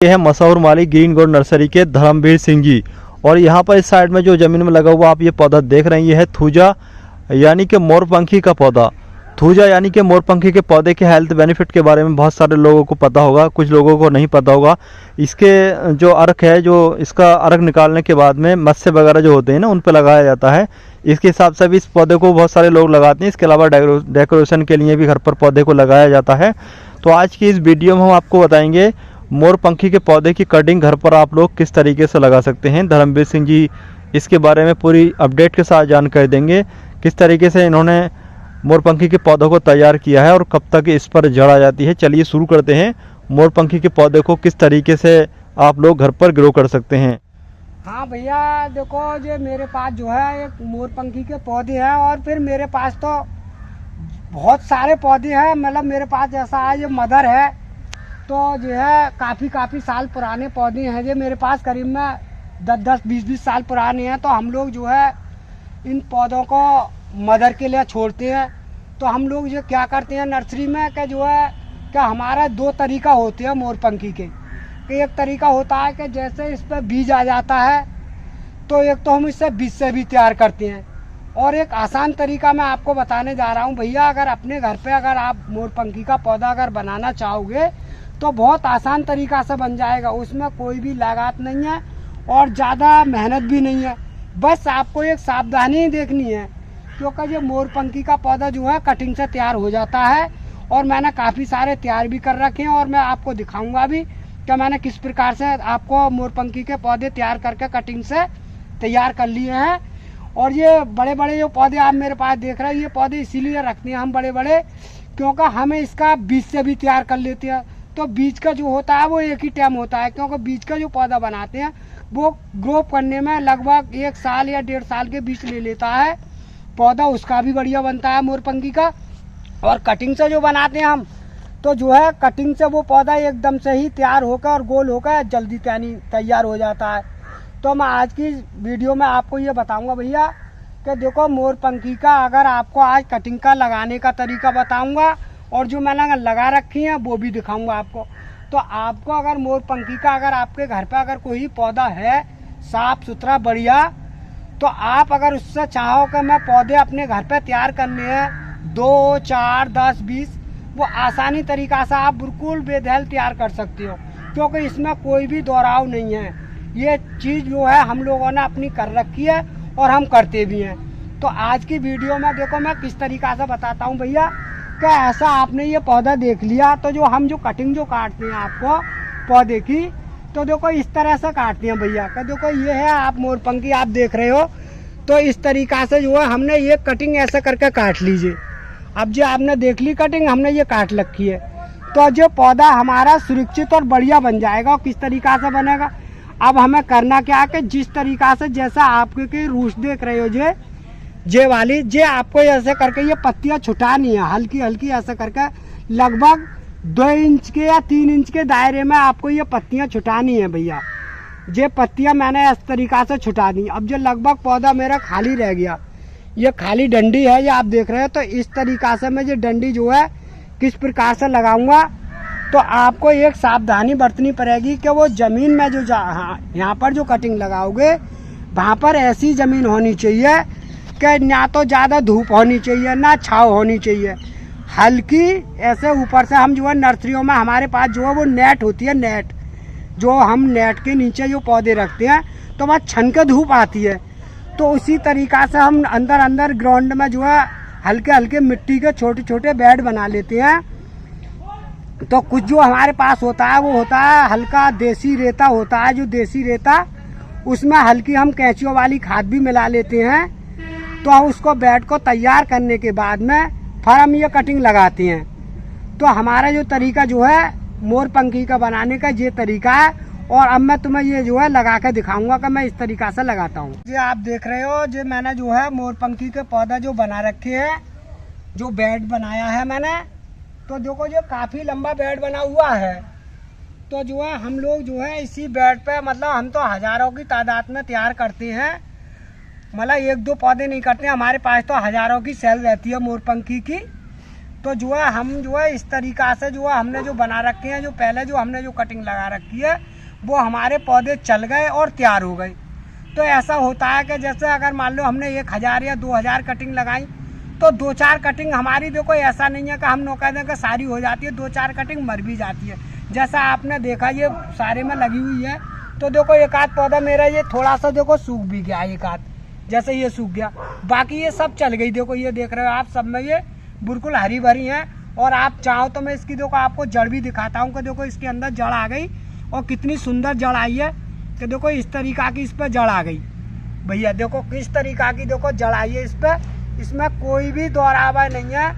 ये है मशहूर मालिक ग्रीन गोल्ड नर्सरी के धर्मवीर सिंह जी। और यहाँ पर इस साइड में जो ज़मीन में लगा हुआ आप ये पौधा देख रहे हैं, ये है थूजा यानी कि मोरपंखी का पौधा। थूजा यानी कि मोरपंखी के पौधे के हेल्थ बेनिफिट के बारे में बहुत सारे लोगों को पता होगा, कुछ लोगों को नहीं पता होगा। इसके जो अर्क है, जो इसका अर्क निकालने के बाद में मत्स्य वगैरह जो होते हैं ना, उन पर लगाया जाता है। इसके हिसाब से भी इस पौधे को बहुत सारे लोग लगाते हैं। इसके अलावा डेकोरेशन के लिए भी घर पर पौधे को लगाया जाता है। तो आज की इस वीडियो में हम आपको बताएंगे मोरपंखी के पौधे की कटिंग घर पर आप लोग किस तरीके से लगा सकते हैं। धर्मवीर सिंह जी इसके बारे में पूरी अपडेट के साथ जानकारी देंगे, किस तरीके से इन्होंने मोरपंखी के पौधों को तैयार किया है और कब तक इस पर जड़ आ जाती है। चलिए शुरू करते हैं। मोरपंखी के पौधे को किस तरीके से आप लोग घर पर ग्रो कर सकते हैं। हाँ भैया, देखो जो मेरे पास जो है एक मोरपंखी के पौधे हैं और फिर मेरे पास तो बहुत सारे पौधे हैं। मतलब मेरे पास जैसा है, ये मदर है तो जो है काफ़ी साल पुराने पौधे हैं। जो मेरे पास करीब में 10-20 साल पुराने हैं। तो हम लोग जो है इन पौधों को मदर के लिए छोड़ते हैं। तो हम लोग जो क्या करते हैं नर्सरी में कि जो है कि हमारा 2 तरीका होते हैं मोरपंखी के। कि एक तरीका होता है कि जैसे इस पर बीज आ जाता है तो एक तो हम इससे बीज से भी तैयार करते हैं। और एक आसान तरीका मैं आपको बताने जा रहा हूँ भैया। अगर अपने घर पे अगर आप मोरपंखी का पौधा अगर बनाना चाहोगे तो बहुत आसान तरीका से बन जाएगा। उसमें कोई भी लागत नहीं है और ज़्यादा मेहनत भी नहीं है। बस आपको एक सावधानी देखनी है, क्योंकि ये मोरपंखी का पौधा जो है कटिंग से तैयार हो जाता है। और मैंने काफ़ी सारे तैयार भी कर रखे हैं और मैं आपको दिखाऊंगा भी कि मैंने किस प्रकार से आपको मोरपंखी के पौधे तैयार करके कटिंग से तैयार कर लिए हैं। और ये बड़े बड़े जो पौधे आप मेरे पास देख रहे हैं, ये पौधे इसीलिए रखते हैं हम बड़े बड़े, क्योंकि हमें इसका बीज से भी तैयार कर लेते हैं। तो बीज का जो होता है वो एक ही टाइम होता है, क्योंकि बीज का जो पौधा बनाते हैं वो ग्रो करने में लगभग 1 साल या 1.5 साल के बीच ले लेता है पौधा। उसका भी बढ़िया बनता है मोरपंखी का। और कटिंग से जो बनाते हैं हम, तो जो है कटिंग से वो पौधा एकदम से ही तैयार होकर और गोल होकर जल्दी तैयार हो जाता है। तो मैं आज की वीडियो में आपको ये बताऊंगा भैया कि देखो मोरपंखी का अगर आपको आज कटिंग का लगाने का तरीका बताऊंगा और जो मैंने लगा रखी है वो भी दिखाऊंगा आपको। तो आपको अगर मोरपंखी का अगर आपके घर पे अगर कोई पौधा है साफ सुथरा बढ़िया, तो आप अगर उससे चाहो कि मैं पौधे अपने घर पे तैयार करने हैं 2, 4, 10, 20, वो आसानी तरीका से आप बिल्कुल बेदहल तैयार कर सकते हो, क्योंकि इसमें कोई भी दोहराव नहीं है। ये चीज़ जो है हम लोगों ने अपनी कर रखी है और हम करते भी हैं। तो आज की वीडियो में देखो मैं किस तरीका से बताता हूँ भैया कि ऐसा आपने ये पौधा देख लिया तो जो हम जो कटिंग जो काटते हैं आपको पौधे की, तो देखो इस तरह से काटते हैं भैया। कि देखो ये है आप मोरपंखी आप देख रहे हो, तो इस तरीका से जो है हमने ये कटिंग ऐसे करके काट लीजिए। अब जो आपने देख ली कटिंग हमने ये काट रखी है, तो जो पौधा हमारा सुरक्षित और बढ़िया बन जाएगा। और किस तरीका से बनेगा, अब हमें करना क्या है कि जिस तरीका से जैसा आपके रूस देख रहे हो जे वाली, जे आपको ऐसे करके ये पत्तियां छुटानी है हल्की हल्की ऐसे करके लगभग 2 इंच के या 3 इंच के दायरे में आपको ये पत्तियां छुटानी है भैया। ये पत्तियां मैंने इस तरीका से छुटा दी। अब जो लगभग पौधा मेरा खाली रह गया, ये खाली डंडी है ये आप देख रहे हो। तो इस तरीका से मैं ये डंडी जो है किस प्रकार से लगाऊंगा, तो आपको एक सावधानी बरतनी पड़ेगी कि वो ज़मीन में जो यहाँ पर जो कटिंग लगाओगे वहाँ पर ऐसी ज़मीन होनी चाहिए कि ना तो ज़्यादा धूप होनी चाहिए ना छाँव होनी चाहिए, हल्की ऐसे ऊपर से। हम जो है नर्सरियों में हमारे पास जो है वो नेट होती है, नेट जो हम नेट के नीचे जो पौधे रखते हैं तो वहाँ छन के धूप आती है। तो उसी तरीका से हम अंदर ग्राउंड में जो है हल्के हल्के मिट्टी के छोटे छोटे बेड बना लेते हैं। तो कुछ जो हमारे पास होता है वो होता है हल्का देसी रेता होता है। जो देसी रेता उसमें हल्की हम कैंचियों वाली खाद भी मिला लेते हैं। तो हम उसको बेड को तैयार करने के बाद में फिर हम ये कटिंग लगाते हैं। तो हमारा जो तरीका जो है मोरपंखी का बनाने का ये तरीका है। और अब मैं तुम्हें ये जो है लगा के दिखाऊंगा कि मैं इस तरीका से लगाता हूँ। ये आप देख रहे हो जो मैंने जो है मोरपंखी के पौधा जो बना रखे हैं, जो बेड बनाया है मैंने, तो देखो जो काफ़ी लंबा बेड बना हुआ है। तो जो है हम लोग जो है इसी बेड पे मतलब हम तो हज़ारों की तादाद में तैयार करते हैं। मतलब 1-2 पौधे नहीं करते हैं, हमारे पास तो हज़ारों की सेल रहती है मोरपंखी की। तो जो है हम जो है इस तरीक़ा से जो है हमने जो बना रखे हैं, जो पहले जो हमने जो कटिंग लगा रखी है वो हमारे पौधे चल गए और तैयार हो गए। तो ऐसा होता है कि जैसे अगर मान लो हमने 1000 या 2000 कटिंग लगाई तो 2-4 कटिंग हमारी, देखो ऐसा नहीं है कि हम लोग कहते हैं कि सारी हो जाती है, 2-4 कटिंग मर भी जाती है। जैसा आपने देखा ये सारे में लगी हुई है, तो देखो एक आध पौधा मेरा ये थोड़ा सा देखो सूख भी गया, एक आध जैसे ये सूख गया, बाकी ये सब चल गई। देखो ये देख रहे हो आप, सब में ये बिल्कुल हरी भरी हैं। और आप चाहो तो मैं इसकी देखो आपको जड़ भी दिखाता हूँ कि देखो इसके अंदर जड़ आ गई और कितनी सुंदर जड़ आई है कि देखो इस तरीक़ा की इस पर जड़ आ गई। भैया देखो किस तरीक़ा की देखो जड़ आई है इस पर। इसमें कोई भी दोहरावा नहीं है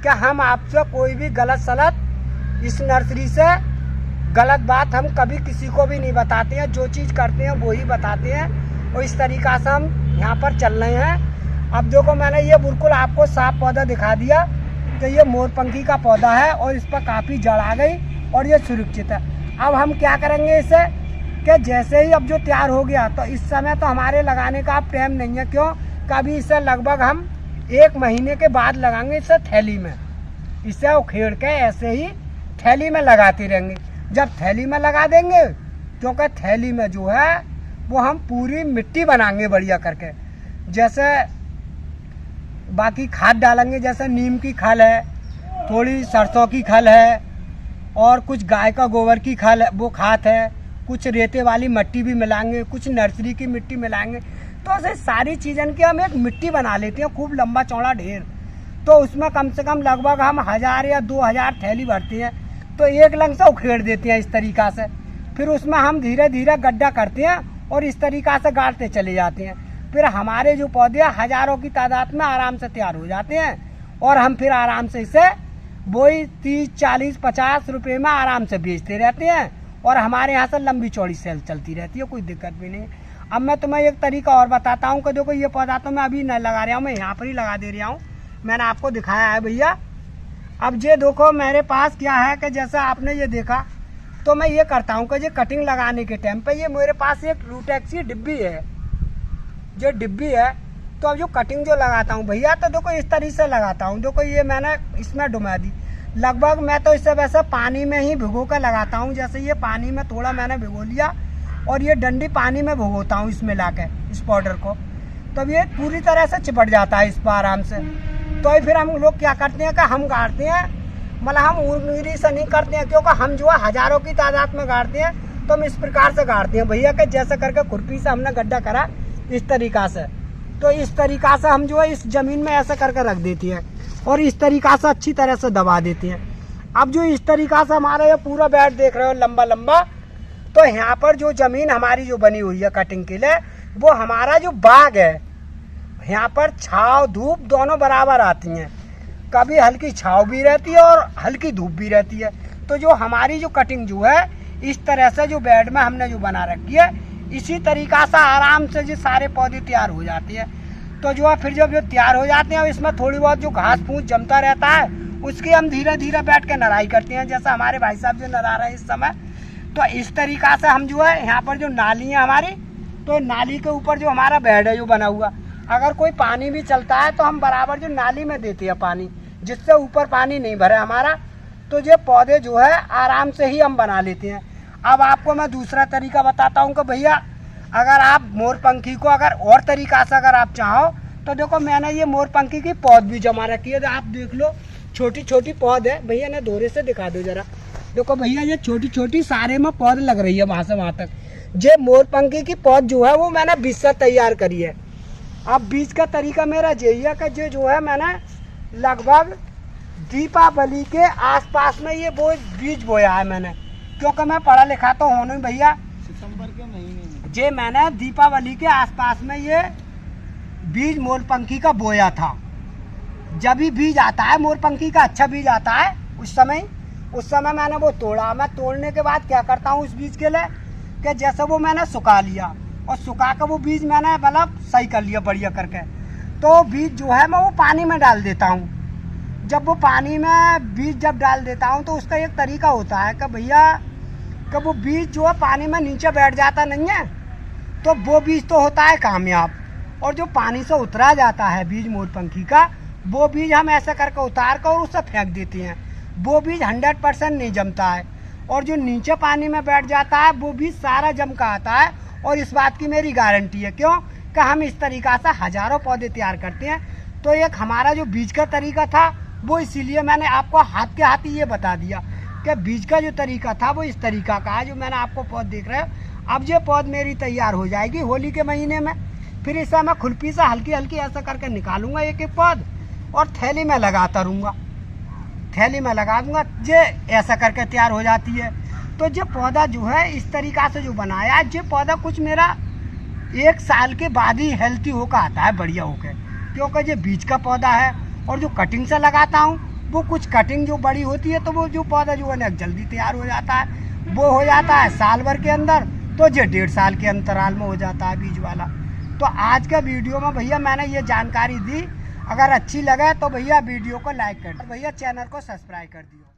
कि हम आपसे कोई भी गलत सलत इस नर्सरी से गलत बात हम कभी किसी को भी नहीं बताते हैं। जो चीज़ करते हैं वो ही बताते हैं और इस तरीक़ा से हम यहाँ पर चल रहे हैं। अब देखो मैंने ये बिल्कुल आपको साफ पौधा दिखा दिया कि ये मोरपंखी का पौधा है और इस पर काफ़ी जड़ आ गई और ये सुरक्षित है। अब हम क्या करेंगे इसे कि जैसे ही अब जो तैयार हो गया, तो इस समय तो हमारे लगाने का अब टाइम नहीं है, क्यों कभी इसे लगभग हम 1 महीने के बाद लगाएंगे इसे थैली में। इसे उखेड़ के ऐसे ही थैली में लगाते रहेंगे। जब थैली में लगा देंगे, क्योंकि थैली में जो है वो हम पूरी मिट्टी बनाएंगे बढ़िया करके। जैसे बाकी खाद डालेंगे, जैसे नीम की खल है, थोड़ी सरसों की खल है और कुछ गाय का गोबर की खल है, वो खाद है, कुछ रेते वाली मिट्टी भी मिलाएंगे, कुछ नर्सरी की मिट्टी मिलाएंगे। तो ऐसे सारी चीज़न की हम एक मिट्टी बना लेते हैं, खूब लंबा चौड़ा ढेर। तो उसमें कम से कम लगभग हम 1000 या 2000 थैली भरते हैं, तो एक लंग से उखेड़ देते हैं इस तरीक़ा से। फिर उसमें हम धीरे धीरे गड्ढा करते हैं और इस तरीक़ा से गाड़ते चले जाते हैं। फिर हमारे जो पौधे हज़ारों की तादाद में आराम से तैयार हो जाते हैं और हम फिर आराम से इसे वही 30, 40, 50 रुपये में आराम से बेचते रहते हैं और हमारे यहाँ से लंबी चौड़ी सेल चलती रहती है, कोई दिक्कत भी नहीं। अब मैं तुम्हें एक तरीका और बताता हूँ कि देखो ये पौधा तो मैं अभी नहीं लगा रहा हूँ, मैं यहाँ पर ही लगा दे रहा हूँ, मैंने आपको दिखाया है भैया। अब ये देखो मेरे पास क्या है कि जैसा आपने ये देखा, तो मैं ये करता हूँ कि ये कटिंग लगाने के टाइम पे ये मेरे पास एक रूटेक्स की डिब्बी है, जो डिब्बी है। तो अब जो कटिंग जो लगाता हूँ भैया, तो देखो इस तरीके से लगाता हूँ। देखो ये मैंने इसमें डुबा दी, लगभग मैं तो इसे वैसे पानी में ही भिगो कर लगाता हूँ। जैसे ये पानी में थोड़ा मैंने भिगो लिया और ये डंडी पानी में भिगोता हूँ इसमें ला के इस पाउडर को, तब ये पूरी तरह से चिपट जाता है इस पर आराम से। तो फिर हम लोग क्या करते हैं कि हम गाड़ते हैं, मतलब हम उंगली से नहीं करते हैं, क्योंकि हम जो है हज़ारों की तादाद में गाड़ते हैं। तो हम इस प्रकार से गाड़ते हैं भैया कि जैसे करके खुरपी से हमने गड्ढा करा इस तरीक़ा से, तो इस तरीक़ा से हम जो है इस ज़मीन में ऐसे करके रख देती हैं और इस तरीक़ा से अच्छी तरह से दबा देती हैं। अब जो इस तरीक़ा से हमारा ये पूरा बेड देख रहे हो लंबा लंबा, तो यहाँ पर जो ज़मीन हमारी जो बनी हुई है कटिंग के लिए, वो हमारा जो बाग है, यहाँ पर छाँव धूप दोनों बराबर आती हैं। कभी हल्की छाँव भी रहती है और हल्की धूप भी रहती है। तो जो हमारी जो कटिंग जो है इस तरह से जो बेड में हमने जो बना रखी है, इसी तरीक़ा से आराम से जो सारे पौधे तैयार हो जाते हैं। तो जो है फिर जब जो तैयार हो जाते हैं, इसमें थोड़ी बहुत जो घास फूस जमता रहता है उसकी हम धीरे धीरे बैठ के नराई करते हैं, जैसा हमारे भाई साहब जो नरा रहे हैं इस समय। तो इस तरीक़ा से हम जो है यहाँ पर जो नाली है हमारी, तो नाली के ऊपर जो हमारा बेड है जो बना हुआ, अगर कोई पानी भी चलता है तो हम बराबर जो नाली में देते हैं पानी, जिससे ऊपर पानी नहीं भरे हमारा। तो ये पौधे जो है आराम से ही हम बना लेते हैं। अब आपको मैं दूसरा तरीका बताता हूँ कि भैया अगर आप मोरपंखी को अगर और तरीक़ा से अगर आप चाहो, तो देखो मैंने ये मोरपंखी की पौध भी जमा रखी है, आप देख लो छोटी छोटी पौध है भैया, ने दोरे से दिखा दो जरा। देखो भैया ये छोटी छोटी सारे में पौध लग रही है वहाँ से वहाँ तक। ये मोरपंखी की पौध जो है वो मैंने बीज से तैयार करी है। अब बीज का तरीका मेरा यही है कि ये जो है मैंने लगभग दीपावली के आसपास में ये बीज बोया है मैंने, क्योंकि मैं पढ़ा लिखा तो हूँ नहीं भैया। सितंबर के महीने में जे मैंने दीपावली के आसपास में ये बीज मोरपंखी का बोया था। जब भी बीज आता है मोरपंखी का, अच्छा बीज आता है उस समय मैंने वो तोड़ा। मैं तोड़ने के बाद क्या करता हूँ उस बीज के लिए कि जैसे वो मैंने सुखा लिया और सुखा कर वो बीज मैंने मतलब सही कर लिया बढ़िया करके, तो बीज जो है मैं वो पानी में डाल देता हूँ। जब वो पानी में बीज जब डाल देता हूँ तो उसका एक तरीका होता है कि भैया कि वो बीज जो है पानी में नीचे बैठ जाता नहीं है, तो वो बीज तो होता है कामयाब, और जो पानी से उतरा जाता है बीज मोरपंखी का, वो बीज हम ऐसा करके उतार कर और उससे फेंक देते हैं। वो बीज 100% नहीं जमता है, और जो नीचे पानी में बैठ जाता है वो बीज सारा जम का आता है। और इस बात की मेरी गारंटी है, क्यों कि हम इस तरीक़ा से हज़ारों पौधे तैयार करते हैं। तो एक हमारा जो बीज का तरीका था वो इसीलिए मैंने आपको हाथ के हाथ ही ये बता दिया कि बीज का जो तरीका था वो इस तरीका का है जो मैंने आपको पौध देख रहे हो। अब ये पौध मेरी तैयार हो जाएगी होली के महीने में। फिर इसे मैं खुरपी से हल्की हल्की ऐसा करके निकालूंगा एक एक पौध, और थैली में लगाता रहूँगा, थैली में लगा दूंगा। ये ऐसा करके तैयार हो जाती है। तो ये पौधा जो है इस तरीका से जो बनाया है, ये पौधा कुछ मेरा 1 साल के बाद ही हेल्थी होकर आता है, बढ़िया होकर, क्योंकि ये बीज का पौधा है। और जो कटिंग से लगाता हूँ वो कुछ कटिंग जो बड़ी होती है, तो वो जो पौधा जो है ना जल्दी तैयार हो जाता है। वो हो जाता है साल भर के अंदर, तो ये 1.5 साल के अंतराल में हो जाता है बीज वाला। तो आज का वीडियो में भैया मैंने ये जानकारी दी। अगर अच्छी लगे तो भैया वीडियो को लाइक कर दो, भैया चैनल को सब्सक्राइब कर दियो।